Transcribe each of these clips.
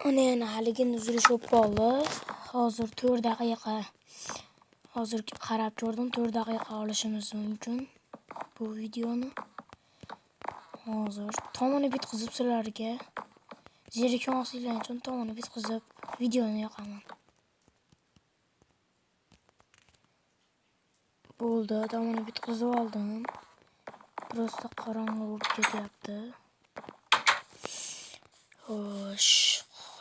Ana yana haligi uzilish bo'lib qoldi. Hozir 4 daqiqa. Hozir qarab ko'rdim, 4 daqiqa olishimiz mumkin bu videoni. Hozir tomoni bitkizib sizlarga zerikib olsanglar uchun tomoni bitkizib videoni yoqaman. Bo'ldi, tomoni bitkizib oldim. Prosta qorong'i bo'lib ketyapti. Xo'sh,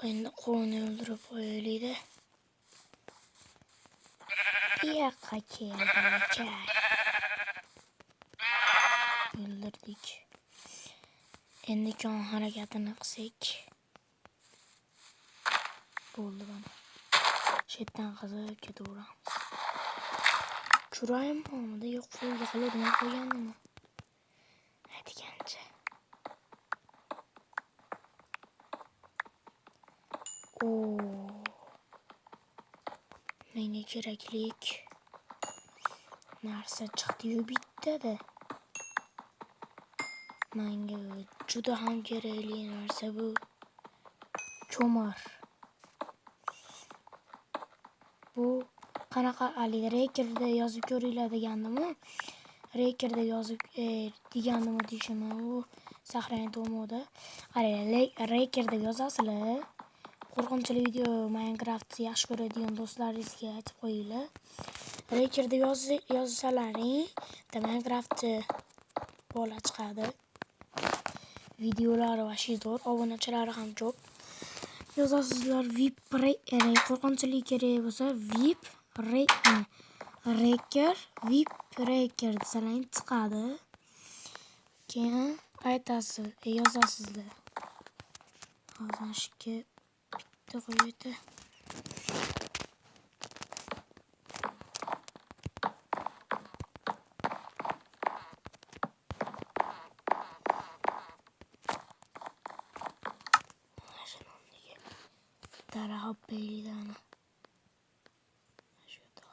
endi qo'yni o'ldirib qo'yaylik-da. Bu yoqqa keldik. O'ldirdik. Endi kon harakatini qilsak. Bo'ldi mana. Shetdan qizib ketaveramiz. Churayim bo'lmadi, yo'q qo'lga qilib qo'ygandimmi? Aytgancha. Menga keraklik narsa chiqdi-yu bittada. Menga juda ham kerakli narsa bu ko'mir. Bu qanaqa rekerda yozib ko'ringlar degandimi? Rekerda yozib degandimi deyishimi? U saqlanib turmoqda. Qaranglar, rekerda yozasizlar. Qo'rqinchli video Minecraft yaxshi ko'radigan do'stlaringizga aytib qo'yinglar. Rekerda yozsalaring, Minecraft bola chiqadi. Videolari va shizor, obunachilari ham ko'p. Yozasizlar VIP qo'rqinchli kerak bo'lsa VIP reker VIP reker desalang chiqadi. Keyin aytasiz, yozasizlar. Hozirga bitta qo'ydi. Dara hop beylidan.